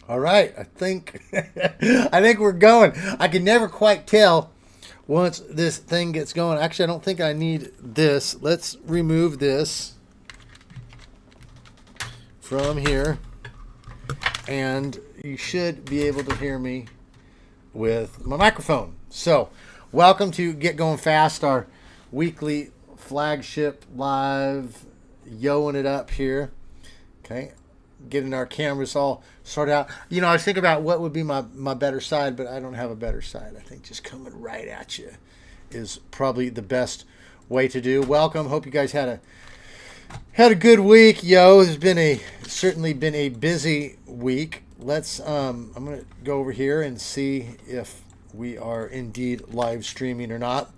All right, I think I think we're going. I can never quite tell once this thing gets going. Actually, I don't think I need this. Let's remove this from here, and you should be able to hear me with my microphone. So, welcome to Get Going Fast, our weekly flagship live, yoing it up here. Okay, getting our cameras all sorted out. You know, I was thinking about what would be my better side, but I don't have a better side. I think just coming right at you is probably the best way to do. Welcome. Hope you guys had a good week, yo. It's been certainly been a busy week. Let's I'm gonna go over here and see if we are indeed live streaming or not.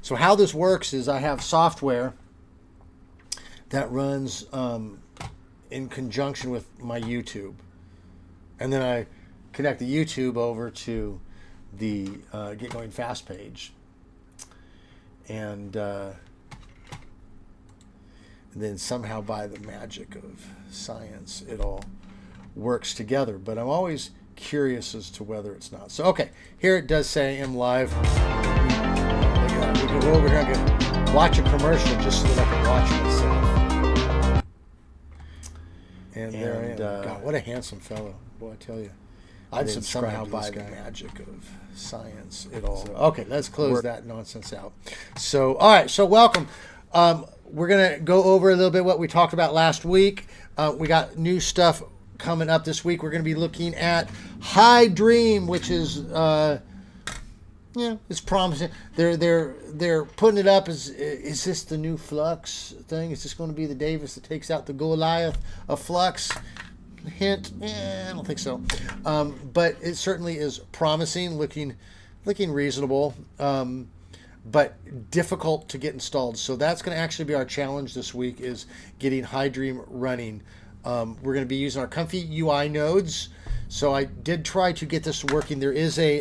So how this works is I have software that runs in conjunction with my YouTube, and then I connect the YouTube over to the Get Going Fast page, and then somehow by the magic of science it all works together. But I'm always curious as to whether it's not. So okay, here it does say I'm live. We can go over here and watch a commercial just so that I can watch myself. And there I am. God, what a handsome fellow. Boy, I tell you. I'd subscribe somehow by the magic of science it all. So, okay, let's close that nonsense out. So, all right, so welcome. We're going to go over a little bit what we talked about last week. We got new stuff coming up this week. We're going to be looking at HiDream, which is it's promising. They're putting it up as, is this the new Flux thing? Is this going to be the Davis that takes out the Goliath of Flux? Hint, I don't think so. But it certainly is promising, looking reasonable, but difficult to get installed. So that's going to actually be our challenge this week, is getting HiDream running. We're going to be using our ComfyUI nodes. So I did try to get this working. There is a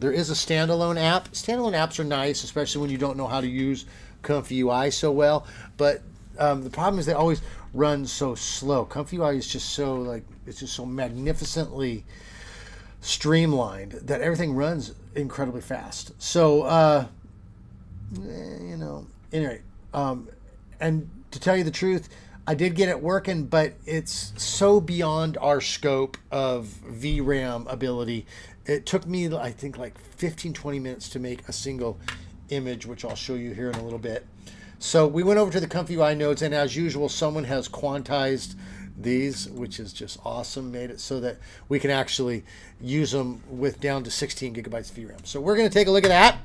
standalone app. Standalone apps are nice, especially when you don't know how to use ComfyUI so well. But the problem is they always run so slow. ComfyUI is just so magnificently streamlined that everything runs incredibly fast. So, anyway, and to tell you the truth, I did get it working, but it's so beyond our scope of VRAM ability. It took me, I think, like 15-20 minutes to make a single image, which I'll show you here in a little bit. So we went over to the ComfyUI nodes, and as usual, someone has quantized these, which is just awesome, made it so that we can actually use them with down to 16 gigabytes of VRAM. So we're going to take a look at that.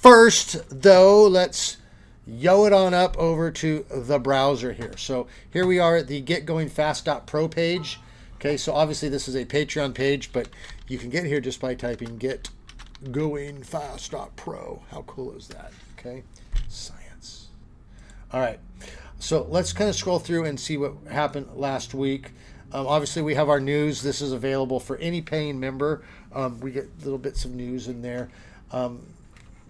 First, though, let's yo it on up over to the browser here. So here we are at the getgoingfast.pro page. Okay, so obviously this is a Patreon page, but you can get here just by typing getgoingfast.pro. How cool is that? Okay, science. All right, so let's kind of scroll through and see what happened last week. Obviously, we have our news. This is available for any paying member. We get little bits of news in there.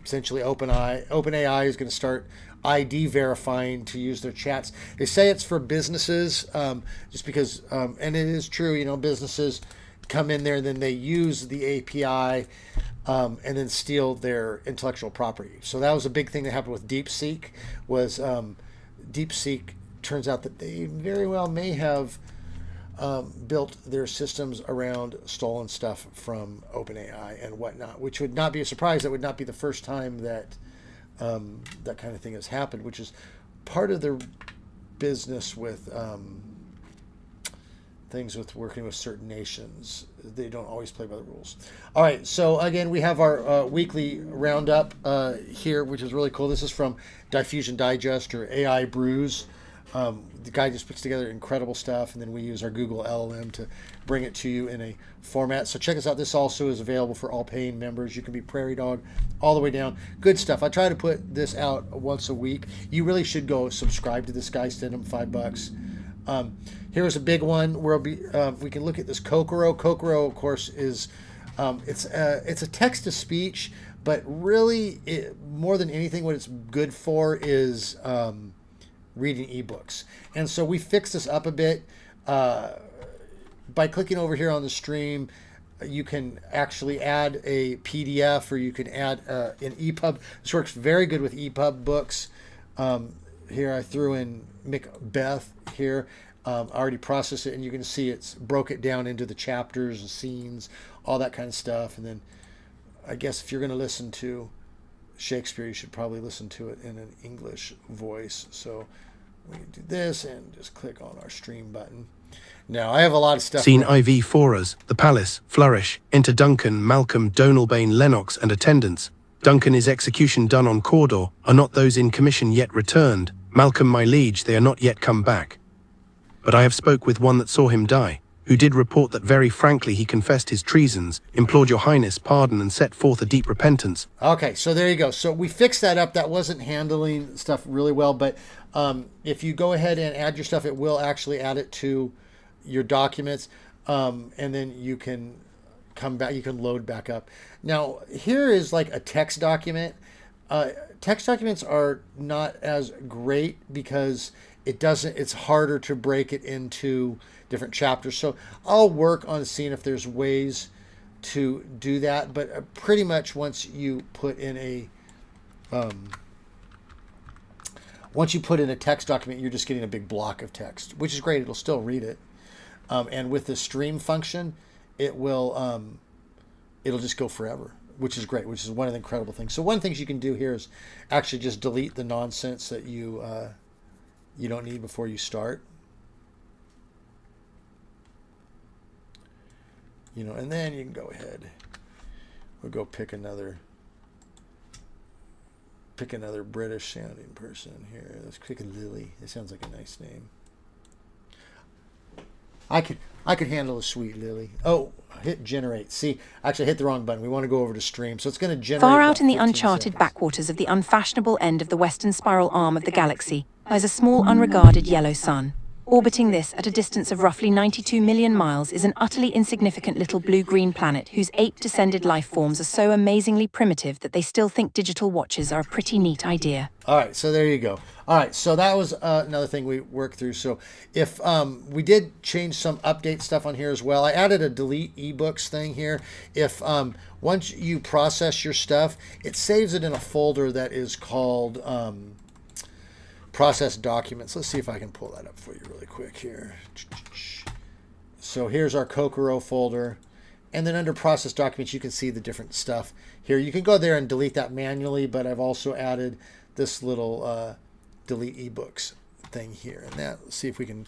Essentially, OpenAI is going to start ID verifying to use their chats. They say it's for businesses, just because, and it is true, businesses come in there and then they use the API and then steal their intellectual property. So that was a big thing that happened with DeepSeek. DeepSeek turns out that they very well may have built their systems around stolen stuff from OpenAI and whatnot, which would not be a surprise. That would not be the first time that that kind of thing has happened, which is part of their business with things with working with certain nations. They don't always play by the rules. All right, so again, we have our weekly roundup here, which is really cool. This is from Diffusion Digest, or AI Brews. The guy just puts together incredible stuff, and then we use our Google LLM to bring it to you in a format. So check us out. This also is available for all paying members. You can be Prairie Dog all the way down. Good stuff. I try to put this out once a week. You really should go subscribe to this guy. Send him $5. Here's a big one where we can look at this Kokoro. Kokoro, of course, is it's a text to speech, but really, more than anything, what it's good for is reading ebooks. And so we fixed this up a bit. by clicking over here on the stream, you can actually add a PDF, or you can add an EPUB. This works very good with EPUB books. Here I threw in Macbeth here. I already processed it, and you can see it's broke it down into the chapters and scenes, all that kind of stuff. And then I guess if you're going to listen to Shakespeare, you should probably listen to it in an English voice. So we can do this and just click on our stream button. Now, I have a lot of stuff. Scene IV for us, the palace, flourish, enter Duncan, Malcolm, Donalbain, Lennox, and attendants. Duncan, is execution done on Cawdor? Are not those in commission yet returned? Malcolm, my liege, they are not yet come back. But I have spoke with one that saw him die, who did report that very frankly he confessed his treasons, implored your highness pardon, and set forth a deep repentance. Okay, so there you go. So we fixed that up. That wasn't handling stuff really well, but if you go ahead and add your stuff, it will actually add it to your documents, and then you can come back, you can load back up. Now, here is like a text document. Text documents are not as great because it's harder to break it into different chapters. So I'll work on seeing if there's ways to do that. But pretty much once you put in a text document, you're just getting a big block of text, which is great. It'll still read it. And with the stream function, it will it'll just go forever, which is great, which is one of the incredible things. So one of the things you can do here is actually just delete the nonsense that you don't need before you start. And then you can go ahead. We'll go pick another British sounding person here. Let's pick a Lily. It sounds like a nice name. I could handle a sweet Lily. Oh, hit generate. See, actually I hit the wrong button. We want to go over to stream. So it's going to generate. Far out in the uncharted backwaters of the unfashionable end of the western spiral arm of the galaxy lies a small unregarded yellow sun. Orbiting this at a distance of roughly 92 million miles is an utterly insignificant little blue-green planet whose ape-descended life forms are so amazingly primitive that they still think digital watches are a pretty neat idea. All right, so there you go. All right, so that was another thing we worked through. So if we did change some update stuff on here as well. I added a delete ebooks thing here. If once you process your stuff, it saves it in a folder that is called process documents. Let's see if I can pull that up for you really quick here. So here's our Kokoro folder. And then under process documents, you can see the different stuff here. You can go there and delete that manually, but I've also added this little delete ebooks thing here. And let's see if we can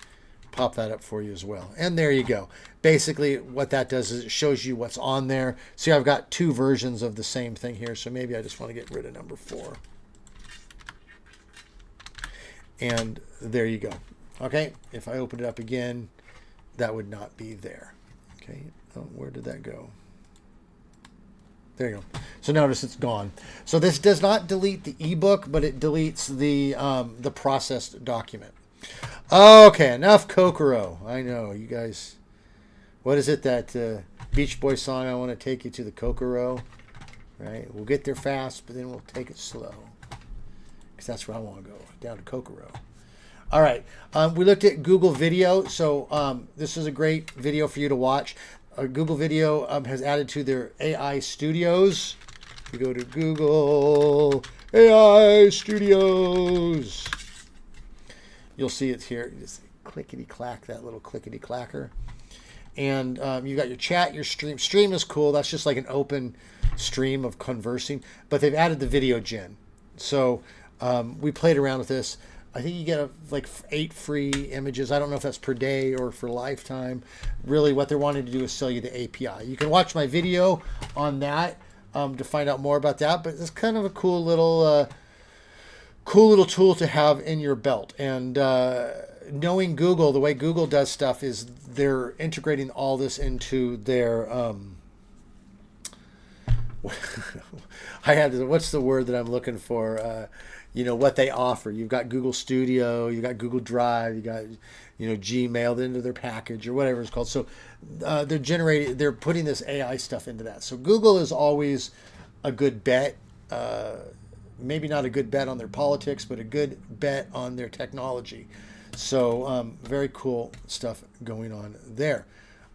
pop that up for you as well. And there you go. Basically, what that does is it shows you what's on there. See, I've got two versions of the same thing here. So maybe I just want to get rid of number 4. And there you go. Okay, if I open it up again, that would not be there. Okay, where did that go? There you go. So notice it's gone. So this does not delete the ebook, but it deletes the processed document. Okay, enough Kokoro. I know you guys. What is it, that Beach Boy song? I want to take you to the Kokoro. Right, we'll get there fast, but then we'll take it slow. Because that's where I want to go, down to Kokoro. All right, we looked at Google Video, so this is a great video for you to watch. Google Video has added to their AI Studios. You go to Google AI Studios. You'll see it here. You just clickety-clack, that little clickety-clacker. And you got your chat, your stream. Stream is cool. That's just like an open stream of conversing. But they've added the video gen. So we played around with this. I think you get like 8 free images. I don't know if that's per day or for lifetime. Really, what they're wanting to do is sell you the API. You can watch my video on that to find out more about that. But it's kind of a cool little tool to have in your belt. And knowing Google, the way Google does stuff is they're integrating all this into their what's the word that I'm looking for? What they offer. You've got Google Studio, you got Google Drive, you got Gmail into their package or whatever it's called. So they're putting this AI stuff into that. So Google is always a good bet. Maybe not a good bet on their politics, but a good bet on their technology. So very cool stuff going on there.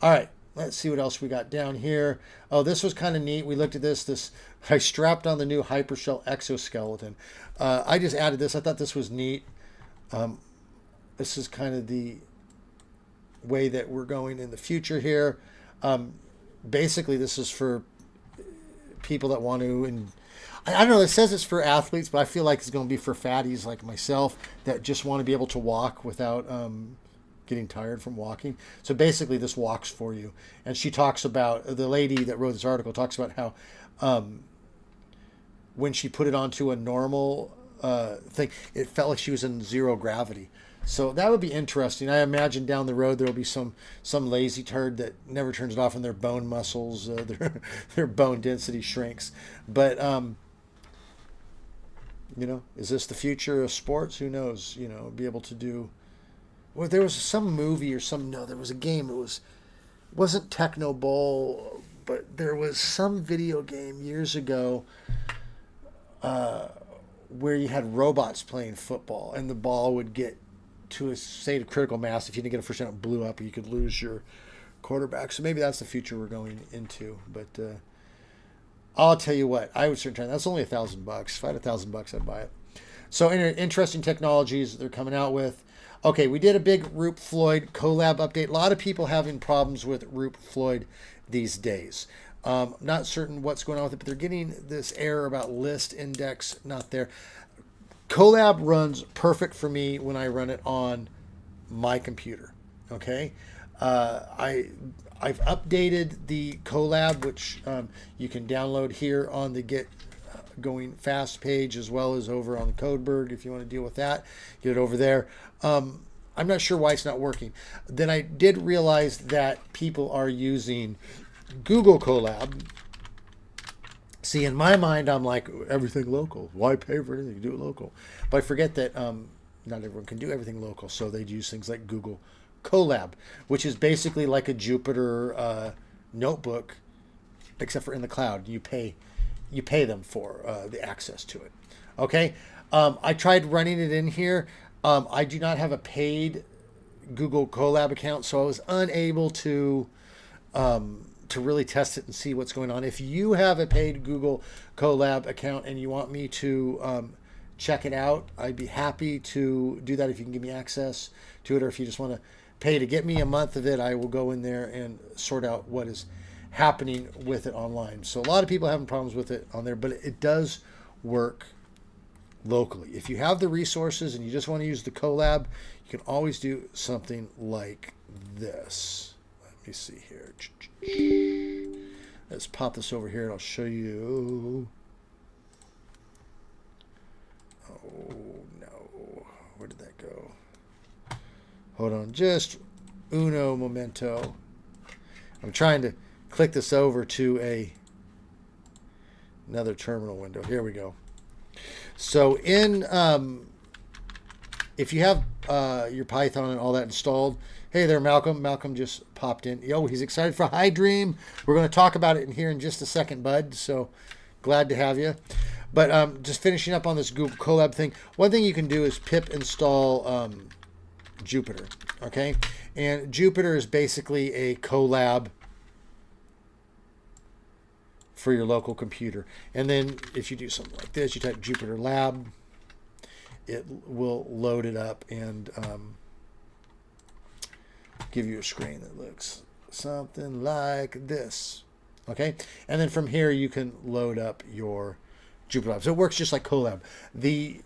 All right, let's see what else we got down here. Oh, this was kind of neat. We looked at this. I strapped on the new Hypershell exoskeleton. I just added this. I thought this was neat. This is kind of the way that we're going in the future here. Basically, this is for people that want to, and I don't know, it says it's for athletes, but I feel like it's going to be for fatties like myself that just want to be able to walk without getting tired from walking. So basically this walks for you. And she talks about, the lady that wrote this article talks about how when she put it onto a normal thing, it felt like she was in zero gravity. So that would be interesting. I imagine down the road there will be some lazy turd that never turns it off, and their bone muscles, their bone density shrinks. But you know, is this the future of sports? Who knows? You know, be able to do. Well, there was some movie or some. No, there was a game. Wasn't Techno Bowl, but there was some video game years ago where you had robots playing football, and the ball would get to a state of critical mass. If you didn't get a first down, it blew up, and you could lose your quarterback. So maybe that's the future we're going into. But I'll tell you what, I would certainly try. That's only $1,000. If I had $1,000, I'd buy it. So interesting technologies they're coming out with. Okay, we did a big Roop Floyd collab update. A lot of people having problems with Roop Floyd these days. Not certain what's going on with it, but they're getting this error about list index not there. Collab runs perfect for me when I run it on my computer. Okay, I've updated the Collab, which you can download here on the Get Going Fast page, as well as over on Codeberg if you want to deal with that. Get it over there. I'm not sure why it's not working. Then I did realize that people are using Google Collab. See, in my mind, I'm like, everything local. Why pay for anything? Do it local. But I forget that not everyone can do everything local. So they use things like Google Colab, which is basically like a Jupyter notebook, except for in the cloud. You pay them for the access to it. Okay. I tried running it in here. I do not have a paid Google Colab account, so I was unable to really test it and see what's going on. If you have a paid Google Colab account and you want me to check it out, I'd be happy to do that if you can give me access to it, or if you just want to pay to get me a month of it, I will go in there and sort out what is happening with it online. So a lot of people are having problems with it on there, but it does work locally. If you have the resources and you just want to use the Colab, you can always do something like this. Let me see here. Let's pop this over here and I'll show you. Oh no, where did that go? Hold on, just uno momento. I'm trying to click this over to another terminal window. Here we go. So in if you have your Python and all that installed, hey there, Malcolm. Malcolm just popped in. Yo, he's excited for HiDream. We're going to talk about it in here in just a second, bud. So glad to have you. But just finishing up on this Google Colab thing. One thing you can do is pip install Jupyter. Okay, and Jupyter is basically a Colab for your local computer. And then if you do something like this, you type Jupyter Lab, it will load it up and give you a screen that looks something like this. Okay, and then from here you can load up your Jupyter Lab. So it works just like Colab. The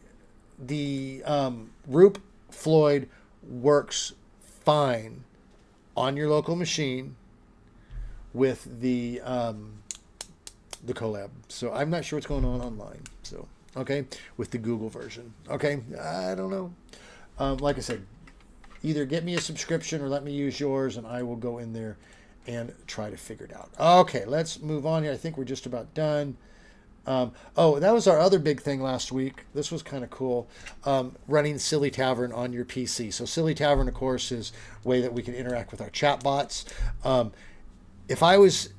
Roop Floyd works fine on your local machine with the Colab. So I'm not sure what's going on online. So okay, with the Google version. Okay, I don't know. Like I said, either get me a subscription or let me use yours, and I will go in there and try to figure it out. Okay, let's move on here. I think we're just about done. Oh, that was our other big thing last week. This was kind of cool. Running Silly Tavern on your PC. So Silly Tavern, of course, is a way that we can interact with our chat bots. If I was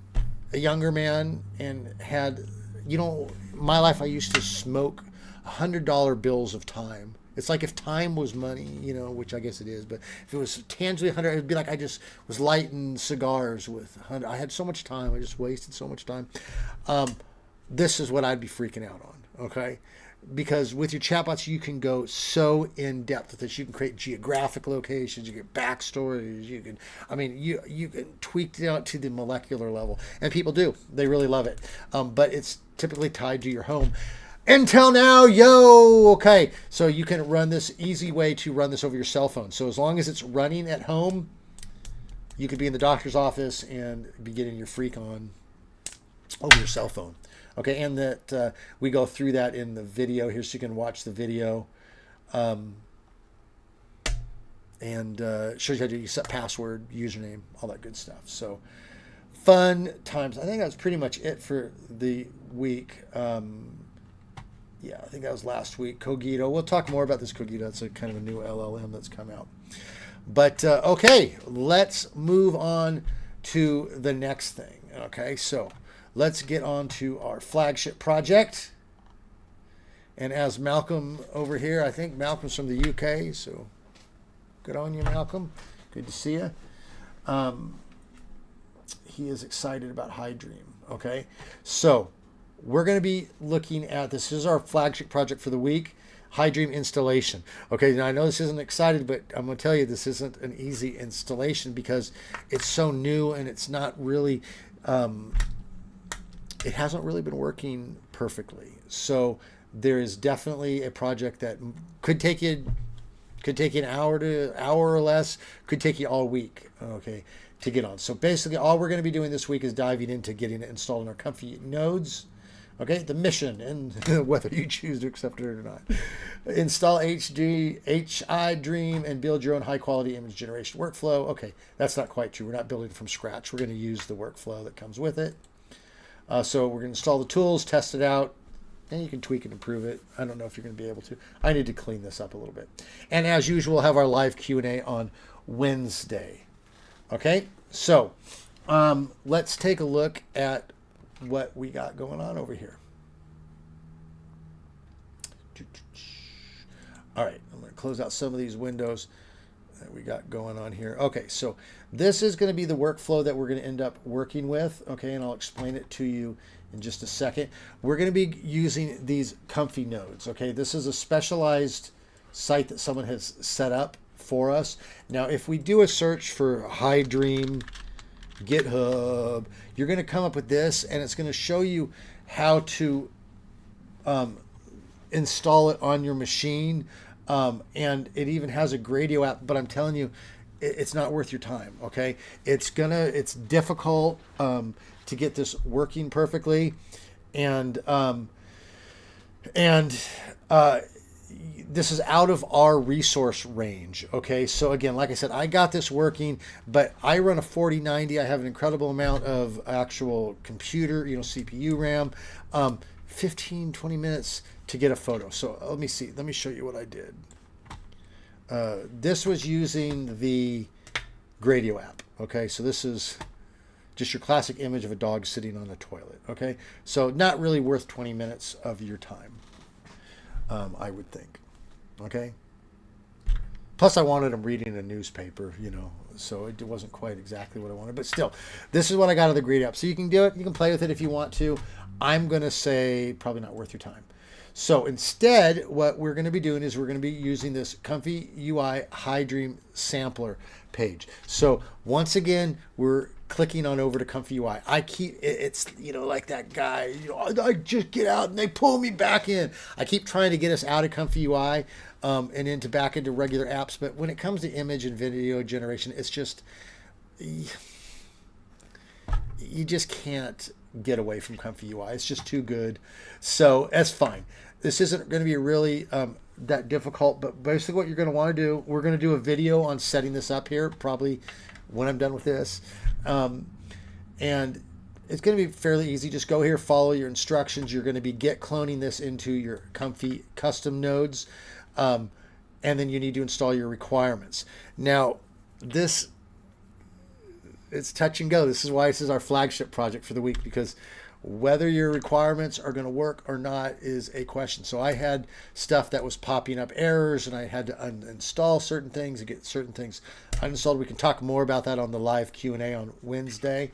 a younger man and had, my life, I used to smoke $100 bills of time It's like if time was money, which I guess it is, but if it was tangibly 100, it'd be like I just was lighting cigars with 100. I had so much time. I just wasted so much time. This is what I'd be freaking out on, okay? Because with your chatbots, you can go so in depth with this. You can create geographic locations, you get backstories, you can tweak it out to the molecular level, and people do. They really love it. But it's typically tied to your home. Until now, okay. So you can run this easy way to run this over your cell phone. So as long as it's running at home, you could be in the doctor's office and be getting your freak on over your cell phone. Okay, and that we go through that in the video here, so you can watch the video. And shows you how to set password, username, all that good stuff. So fun times. I think that's pretty much it for the week. Yeah, I think that was last week. Cogito. We'll talk more about this Cogito. It's a kind of a new LLM that's come out. But okay, let's move on to the next thing. Okay, so let's get on to our flagship project. And as Malcolm over here, I think Malcolm's from the UK, so good on you, Malcolm. Good to see you. He is excited about HiDream. Okay, so we're going to be looking at this. This is our flagship project for the week, HiDream installation. Okay, now I know this isn't exciting, but I'm going to tell you this isn't an easy installation because it's so new and it's not really, it hasn't really been working perfectly. So there is definitely a project that could take you an hour or less, could take you all week, okay, to get on. So basically all we're going to be doing this week is diving into getting it installed in our Comfy nodes. Okay, the mission and whether you choose to accept it or not. Install HiDream and build your own high-quality image generation workflow. Okay, that's not quite true. We're not building from scratch. We're going to use the workflow that comes with it. So we're going to install the tools, test it out, and you can tweak and improve it. I don't know if you're going to be able to. I need to clean this up a little bit. And as usual, we'll have our live Q&A on Wednesday. Okay, so let's take a look at what we got going on over here. All right, I'm going to close out some of these windows that we got going on here. Okay, so this is going to be the workflow that we're going to end up working with. Okay, and I'll explain it to you in just a second. We're going to be using these Comfy nodes. Okay, this is a specialized site that someone has set up for us. Now, if we do a search for HiDream GitHub, you're going to come up with this, and it's going to show you how to install it on your machine, and it even has a Gradio app, but I'm telling you, it's not worth your time. Okay, it's difficult to get this working perfectly, and this is out of our resource range. Okay, so again, like I said, I got this working, but I run a 4090. I have an incredible amount of actual computer, CPU RAM, 15-20 minutes to get a photo. So let me see, let me show you what I did. This was using the Gradio app. Okay, so this is just your classic image of a dog sitting on a toilet. Okay, so not really worth 20 minutes of your time, I would think. Okay. Plus, I wanted them reading a newspaper, so it wasn't quite exactly what I wanted. But still, this is what I got of the Gradio app. So you can do it. You can play with it if you want to. I'm going to say probably not worth your time. So instead, what we're going to be doing is we're going to be using this ComfyUI HiDream sampler page. So once again, we're clicking on over to ComfyUI. It's like that guy, I just get out and they pull me back in. I keep trying to get us out of ComfyUI and back into regular apps. But when it comes to image and video generation, it's just, you just can't get away from ComfyUI. It's just too good. So that's fine. This isn't going to be really that difficult, but basically what you're going to want to do, we're going to do a video on setting this up here, probably when I'm done with this. And it's going to be fairly easy. Just go here, follow your instructions. You're going to be cloning this into your Comfy custom nodes. And then you need to install your requirements. Now, it's touch and go. This is why this is our flagship project for the week, because Whether your requirements are going to work or not is a question. So I had stuff that was popping up errors, and I had to uninstall certain things and get certain things uninstalled. We can talk more about that on the live Q&A on Wednesday.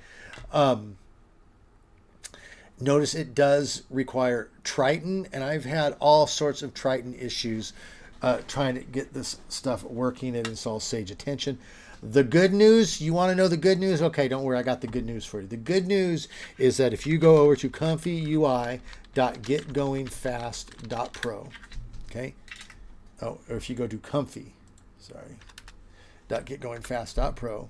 Notice it does require Triton, and I've had all sorts of Triton issues trying to get this stuff working. It installs Sage Attention. The good news, you want to know the good news? Okay, don't worry, I got the good news for you. The good news is that if you go over to ComfyUI.getgoingfast.pro, okay? Oh, or if you go to .getgoingfast.pro,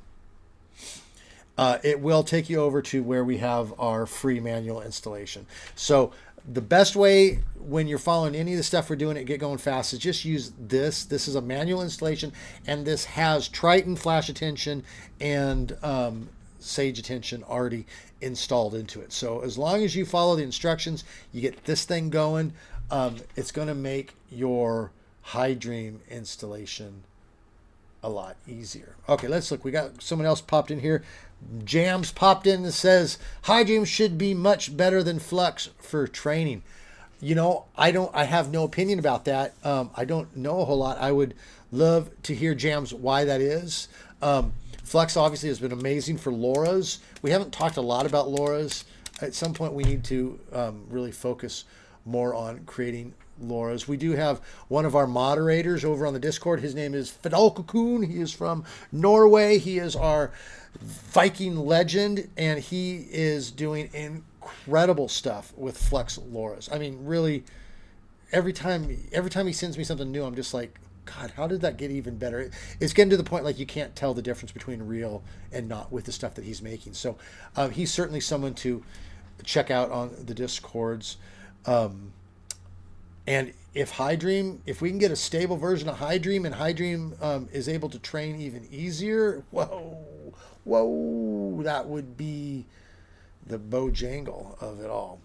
it will take you over to where we have our free manual installation. So the best way when you're following any of the stuff we're doing at Get Going Fast is just use this. This is a manual installation, and this has Triton, Flash Attention, and Sage Attention already installed into it. So as long as you follow the instructions, you get this thing going. It's going to make your HiDream installation a lot easier. Okay, let's look. We got someone else popped in here. Jams popped in and says HiDream should be much better than Flux for training. You know, I have no opinion about that. I don't know a whole lot. I would love to hear Jams why that is. Flux obviously has been amazing for LoRa's. We haven't talked a lot about LoRa's. At some point we need to really focus more on creating LoRa's. We do have one of our moderators over on the Discord. His name is Fidalkokun. He is from Norway. He is our Viking legend, and he is doing incredible stuff with Flux LoRa's. I mean, really, every time he sends me something new, I'm just like, God, how did that get even better? It's getting to the point like you can't tell the difference between real and not with the stuff that he's making. So he's certainly someone to check out on the Discords. And if we can get a stable version of HiDream, and HiDream is able to train even easier, whoa, that would be the Bojangle of it all.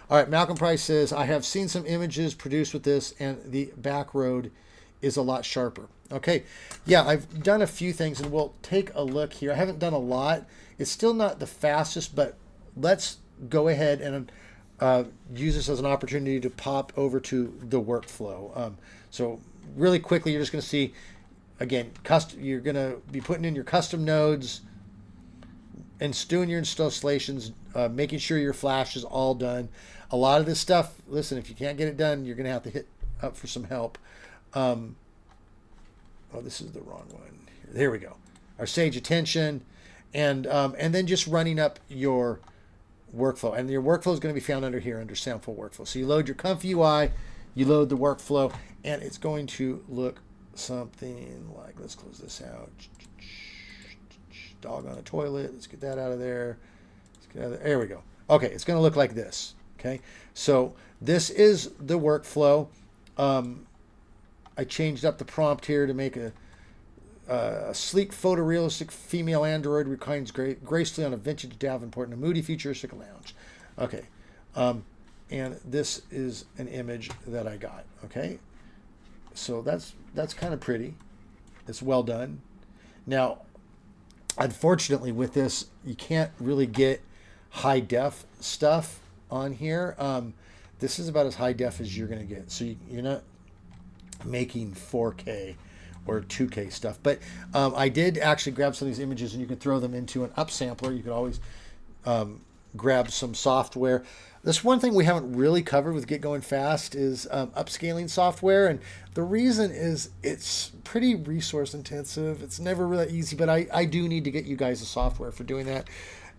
All right, Malcolm Price says, I have seen some images produced with this, and the back road is a lot sharper. Okay, yeah, I've done a few things, and we'll take a look here. I haven't done a lot. It's still not the fastest, but let's go ahead and use this as an opportunity to pop over to the workflow. So really quickly, you're just going to see, again, you're going to be putting in your custom nodes and doing your installations, making sure your Flash is all done. A lot of this stuff, listen, if you can't get it done, you're going to have to hit up for some help. Oh, this is the wrong one. There we go. Our Sage Attention, and then just running up your workflow. And your workflow is going to be found under here, under Sample Workflow. So you load your ComfyUI, you load the workflow, and it's going to look something like, let's close this out. Dog on a toilet. Let's get that out of there. There we go. Okay, it's going to look like this. Okay, so this is the workflow. I changed up the prompt here to make a sleek, photorealistic female android reclines gracefully on a vintage Davenport in a moody, futuristic lounge. Okay, and this is an image that I got. Okay, so that's kind of pretty. It's well done. Now, unfortunately, with this, you can't really get high def stuff on here. This is about as high def as you're going to get. So you're not making 4K or 2K stuff. But I did actually grab some of these images, and you can throw them into an upsampler. You could always grab some software. This one thing we haven't really covered with Get Going Fast is upscaling software. And the reason is it's pretty resource intensive. It's never really easy, but I do need to get you guys the software for doing that.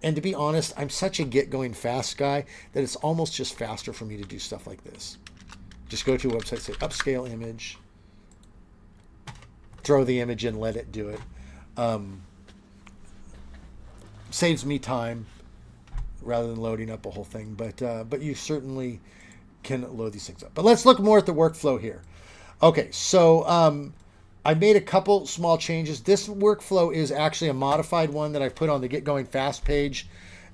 And to be honest, I'm such a Get Going Fast guy that it's almost just faster for me to do stuff like this. Just go to a website, say upscale image, throw the image in, let it do it. Saves me time rather than loading up a whole thing, but you certainly can load these things up. But let's look more at the workflow here. Okay, so I made a couple small changes. This workflow is actually a modified one that I put on the Get Going Fast page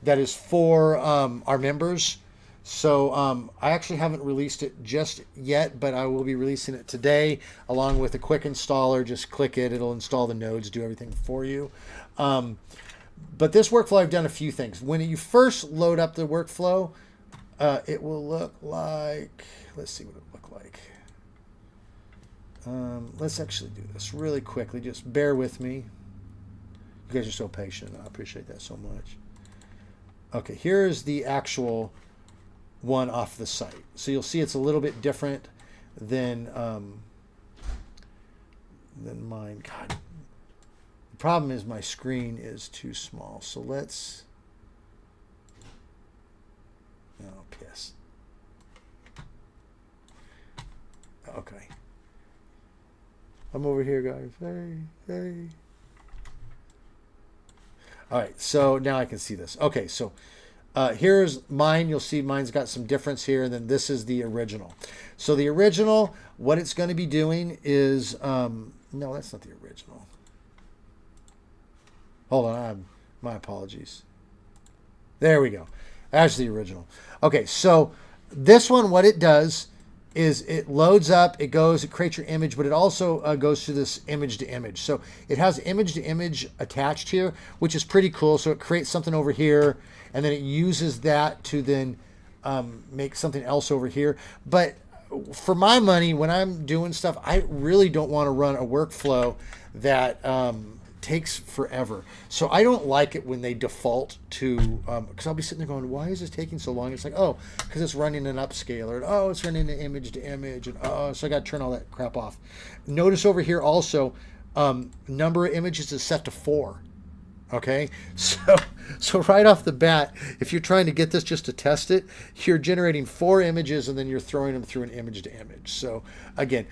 that is for our members. So I actually haven't released it just yet, but I will be releasing it today along with a quick installer. Just click it. It'll install the nodes, do everything for you. But this workflow, I've done a few things. When you first load up the workflow, it will look like, let's see what it will look like. Let's actually do this really quickly. Just bear with me. You guys are so patient. I appreciate that so much. Okay, here's the actual one off the site. So you'll see it's a little bit different than mine. God, the problem is my screen is too small. So let's. Oh, piss. Okay. I'm over here, guys. Hey. All right, so now I can see this. Okay, so here's mine. You'll see mine's got some difference here, and then this is the original. So the original, what it's going to be doing is, no, that's not the original. Hold on, my apologies. There we go. That's the original. Okay, so this one, what it does is it loads up, it creates your image, but it also goes to this image to image. So it has image to image attached here, which is pretty cool. So it creates something over here, and then it uses that to then make something else over here. But for my money, when I'm doing stuff, I really don't want to run a workflow that takes forever. So I don't like it when they default to, because I'll be sitting there going, why is this taking so long? It's like, oh, because it's running an upscaler, and oh, it's running an image to image, and oh, so I got to turn all that crap off. Notice over here also, number of images is set to 4. Okay, so right off the bat, if you're trying to get this just to test it, you're generating 4 images and then you're throwing them through an image to image. So again,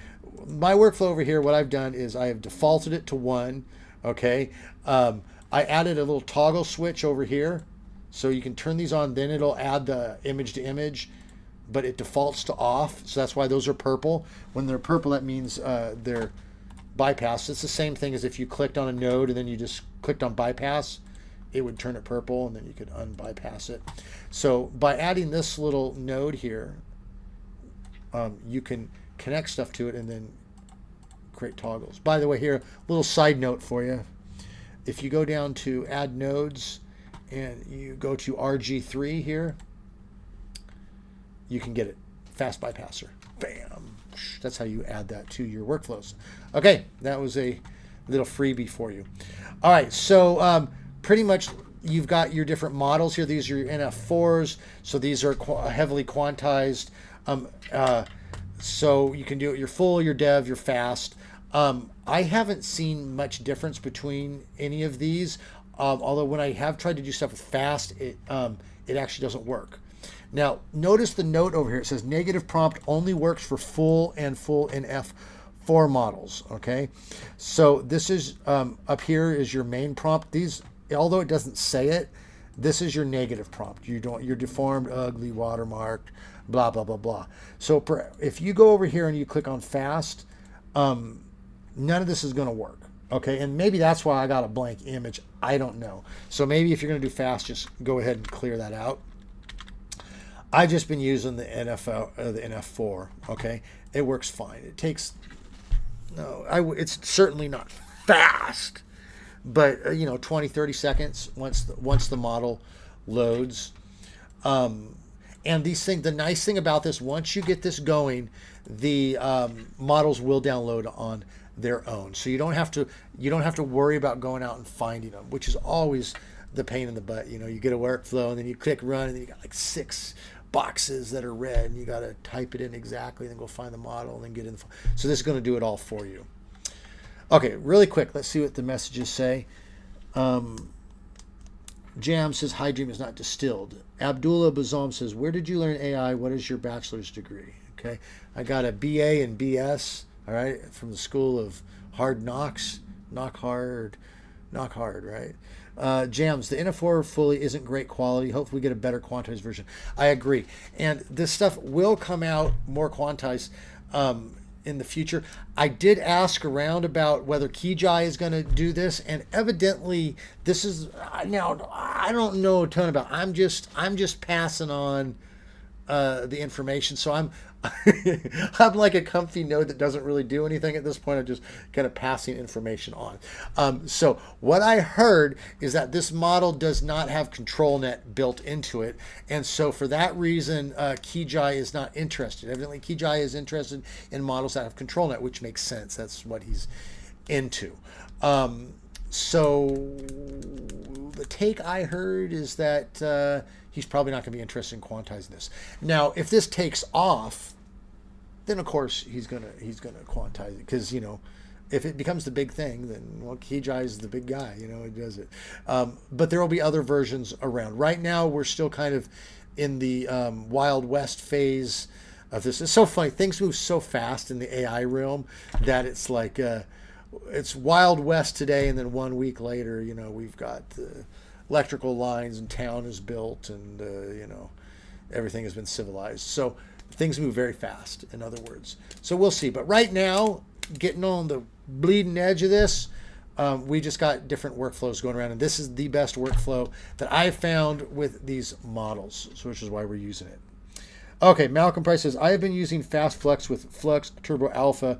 my workflow over here, what I've done is I have defaulted it to 1. Okay, I added a little toggle switch over here, so you can turn these on. Then it'll add the image to image, but it defaults to off. So that's why those are purple. When they're purple, that means they're bypassed. It's the same thing as if you clicked on a node and then you just clicked on bypass, it would turn it purple, and then you could unbypass it. So by adding this little node here, you can connect stuff to it and then create toggles. By the way, here, a little side note for you. If you go down to add nodes and you go to RG3 here, you can get it. Fast bypasser. Bam. That's how you add that to your workflows. Okay, that was a little freebie for you. All right, so pretty much you've got your different models here. These are your NF4s. So these are heavily quantized. So you can do it your full, your dev, your fast. I haven't seen much difference between any of these, although when I have tried to do stuff with fast, it actually doesn't work. Now, notice the note over here. It says negative prompt only works for full and full NF4 models. Okay, so this is up here is your main prompt. These, although it doesn't say it, this is your negative prompt. You're deformed, ugly, watermarked, blah blah blah blah. So if you go over here and you click on fast, none of this is going to work. Okay, and maybe that's why I got a blank image. I don't know. So maybe if you're going to do fast, just go ahead and clear that out. I've just been using the NF4. Okay, it works fine. It takes it's certainly not fast, but 20-30 seconds once the model loads. And these things, the nice thing about this, once you get this going, the models will download on their own. So you don't have to worry about going out and finding them, which is always the pain in the butt. You get a workflow and then you click run and then you got like 6 boxes that are red and you got to type it in exactly and then go find the model and then get in the so this is going to do it all for you. Okay, really quick, let's see what the messages say. Jam says HiDream is not distilled. Abdullah Bazam says, where did you learn AI? What is your bachelor's degree? Okay, I got a BA and BS, all right, from the School of Hard Knocks. Knock hard, right? Jams, the NF4 fully isn't great quality. Hopefully we get a better quantized version. I agree. And this stuff will come out more quantized in the future. I did ask around about whether Kijai is going to do this, and evidently this is, now I don't know a ton about, I'm just passing on the information. So I'm I'm like a comfy node that doesn't really do anything at this point. I'm just kind of passing information on. So what I heard is that this model does not have ControlNet built into it, and so for that reason, Kijai is not interested. Evidently, Kijai is interested in models that have ControlNet, which makes sense. That's what he's into. So the take I heard is that he's probably not going to be interested in quantizing this. Now, if this takes off, then of course he's gonna quantize it, because if it becomes the big thing, then well, Kijai is the big guy. He does it. But there will be other versions around. Right now, we're still kind of in the Wild West phase of this. It's so funny. Things move so fast in the AI realm that it's like it's Wild West today, and then 1 week later, we've got the electrical lines and town is built, and everything has been civilized. So things move very fast, in other words. So we'll see. But right now, getting on the bleeding edge of this, we just got different workflows going around, and this is the best workflow that I've found with these models, so which is why we're using it. Okay, Malcolm Price says, I have been using Fast Flux with Flux Turbo Alpha,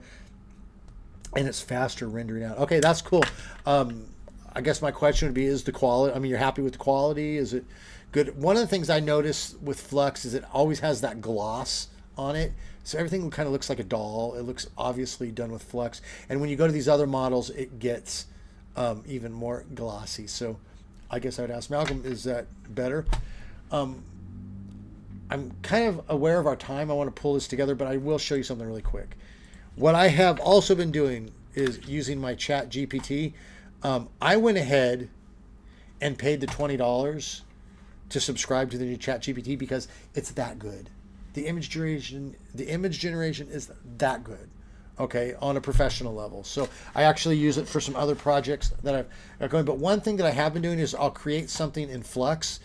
and it's faster rendering out. Okay, that's cool. I guess my question would be, is the quality, I mean, you're happy with the quality? Is it good? One of the things I notice with Flux is it always has that gloss on it. So everything kind of looks like a doll. It looks obviously done with Flux. And when you go to these other models, it gets even more glossy. So I guess I would ask Malcolm, is that better? I'm kind of aware of our time. I want to pull this together, but I will show you something really quick. What I have also been doing is using my Chat GPT. I went ahead and paid the $20 to subscribe to the new Chat GPT because it's that good. The image generation is that good, okay, on a professional level. So I actually use it for some other projects that I've got going. But one thing that I have been doing is I'll create something in Flux,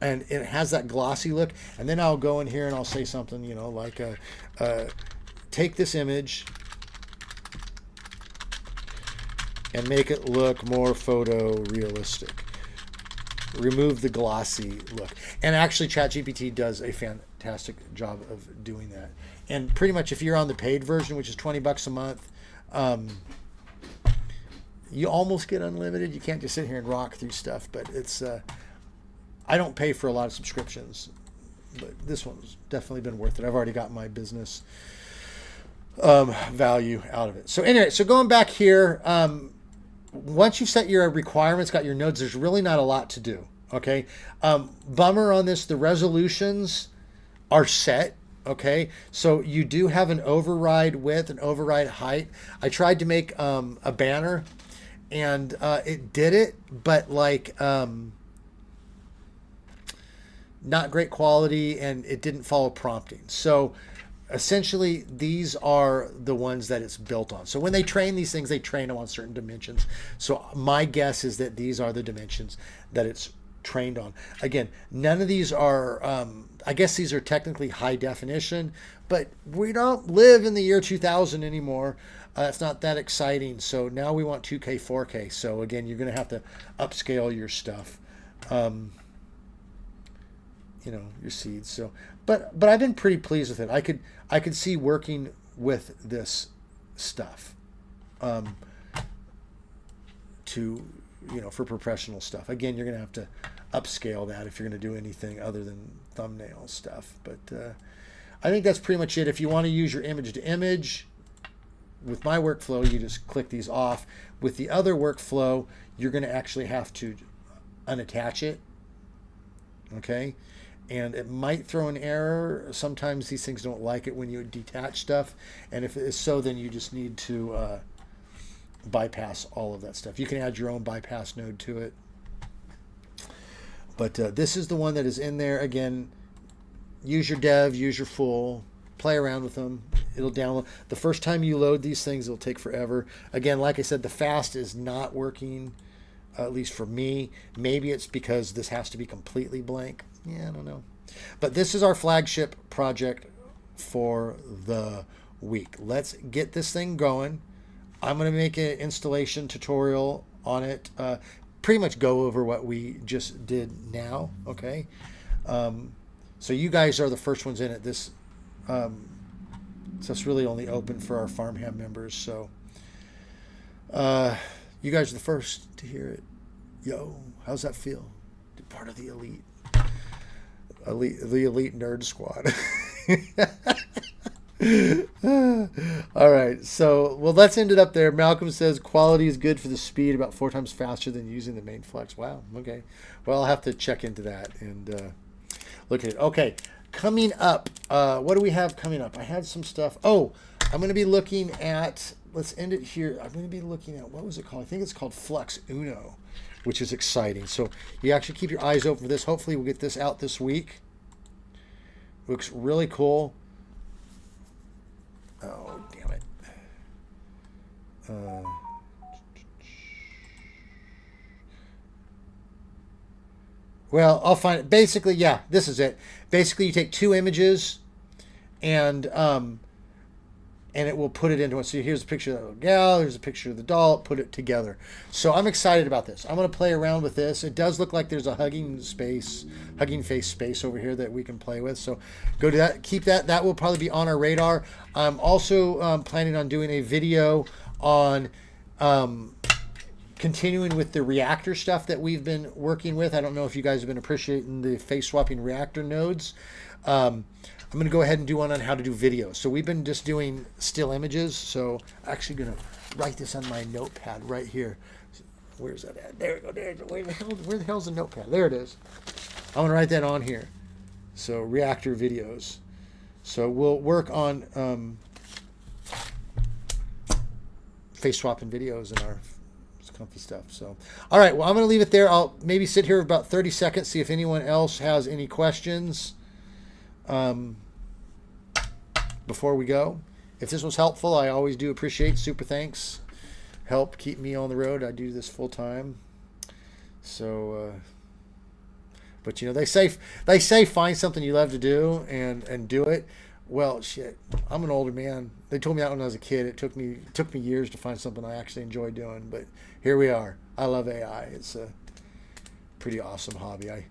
and it has that glossy look, and then I'll go in here and I'll say something, like take this image and make it look more photorealistic. Remove the glossy look. And actually, ChatGPT does a fantastic job of doing that. And pretty much if you're on the paid version, which is $20 a month, you almost get unlimited. You can't just sit here and rock through stuff, but it's I don't pay for a lot of subscriptions, but this one's definitely been worth it. I've already got my business value out of it. So anyway, so going back here, once you've set your requirements, got your nodes, there's really not a lot to do. Okay. Bummer on this, the resolutions are set. Okay. So you do have an override width and override height. I tried to make a banner, and it did it, but like not great quality, and it didn't follow prompting. So essentially, these are the ones that it's built on. So when they train these things, they train them on certain dimensions. So my guess is that these are the dimensions that it's trained on. Again, none of these are, I guess these are technically high definition, but we don't live in the year 2000 anymore. It's not that exciting. So now we want 2K, 4K. So again, you're going to have to upscale your stuff. Your seeds. So, but I've been pretty pleased with it. I could see working with this stuff, for professional stuff. Again, you're going to have to upscale that if you're going to do anything other than thumbnail stuff. But I think that's pretty much it. If you want to use your image to image, with my workflow, you just click these off. With the other workflow, you're going to actually have to unattach it. Okay. And it might throw an error. Sometimes these things don't like it when you detach stuff. And if it is so, then you just need to bypass all of that stuff. You can add your own bypass node to it. But this is the one that is in there. Again, use your dev, use your full, play around with them. It'll download. The first time you load these things, it'll take forever. Again, like I said, the fast is not working, at least for me. Maybe it's because this has to be completely blank. Yeah, I don't know. But this is our flagship project for the week. Let's get this thing going. I'm going to make an installation tutorial on it. Pretty much go over what we just did now. Okay. So you guys are the first ones in it. So it's really only open for our Farmham members. So you guys are the first to hear it. Yo, how's that feel? Part of the elite nerd squad. All right, so well, let's end it up there. Malcolm says quality is good for the speed, about 4 times faster than using the main Flex. Wow. Okay. Well, I'll have to check into that and look at it. Okay. Coming up, what do we have coming up? I had some stuff. Oh, I'm going to be looking at. Let's end it here. I'm going to be looking at, what was it called? I think it's called Flex Uno, which is exciting. So you actually keep your eyes open for this. Hopefully we'll get this out this week. Looks really cool. Oh, damn it. Well, I'll find it. Basically, yeah, this is it. Basically, you take 2 images and it will put it into one. So here's a picture of the little gal, here's a picture of the doll, put it together. So I'm excited about this. I'm going to play around with this. It does look like there's a hugging face space over here that we can play with. So go to that, keep that. That will probably be on our radar. I'm also planning on doing a video on continuing with the reactor stuff that we've been working with. I don't know if you guys have been appreciating the face swapping reactor nodes. I'm going to go ahead and do one on how to do videos. So we've been just doing still images. So I'm actually going to write this on my notepad right here. Where's that at? There we go. Where the hell's the notepad? There it is. I'm going to write that on here. So reactor videos. So we'll work on face swapping videos in our comfy stuff. So, all right. Well, I'm going to leave it there. I'll maybe sit here about 30 seconds, see if anyone else has any questions. Before we go, if this was helpful, I always do appreciate super thanks. Help keep me on the road. I do this full time. So, but you know, they say find something you love to do and do it. Well, shit, I'm an older man. They told me that when I was a kid. It took me years to find something I actually enjoy doing, but here we are. I love AI. It's a pretty awesome hobby. To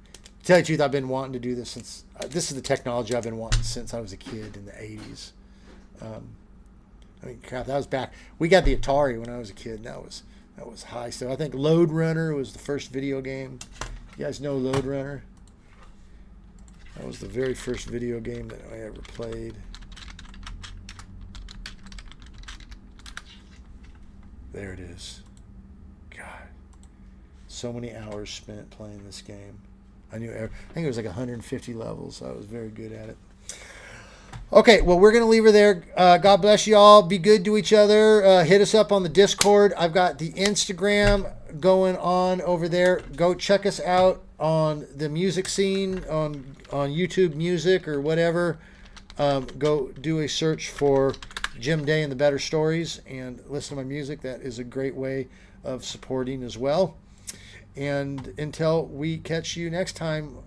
tell you the truth, I've been wanting to do this since, this is the technology I've been wanting since I was a kid in the 80s. I mean, crap, that was back. We got the Atari when I was a kid, and that was high stuff. I think Lode Runner was the first video game. You guys know Lode Runner? That was the very first video game that I ever played. There it is. God, so many hours spent playing this game. I think it was like 150 levels. I was very good at it. Okay, well, we're going to leave her there. God bless you all. Be good to each other. Hit us up on the Discord. I've got the Instagram going on over there. Go check us out on the music scene, on YouTube Music or whatever. Go do a search for Jim Day and the Better Stories and listen to my music. That is a great way of supporting as well. And until we catch you next time,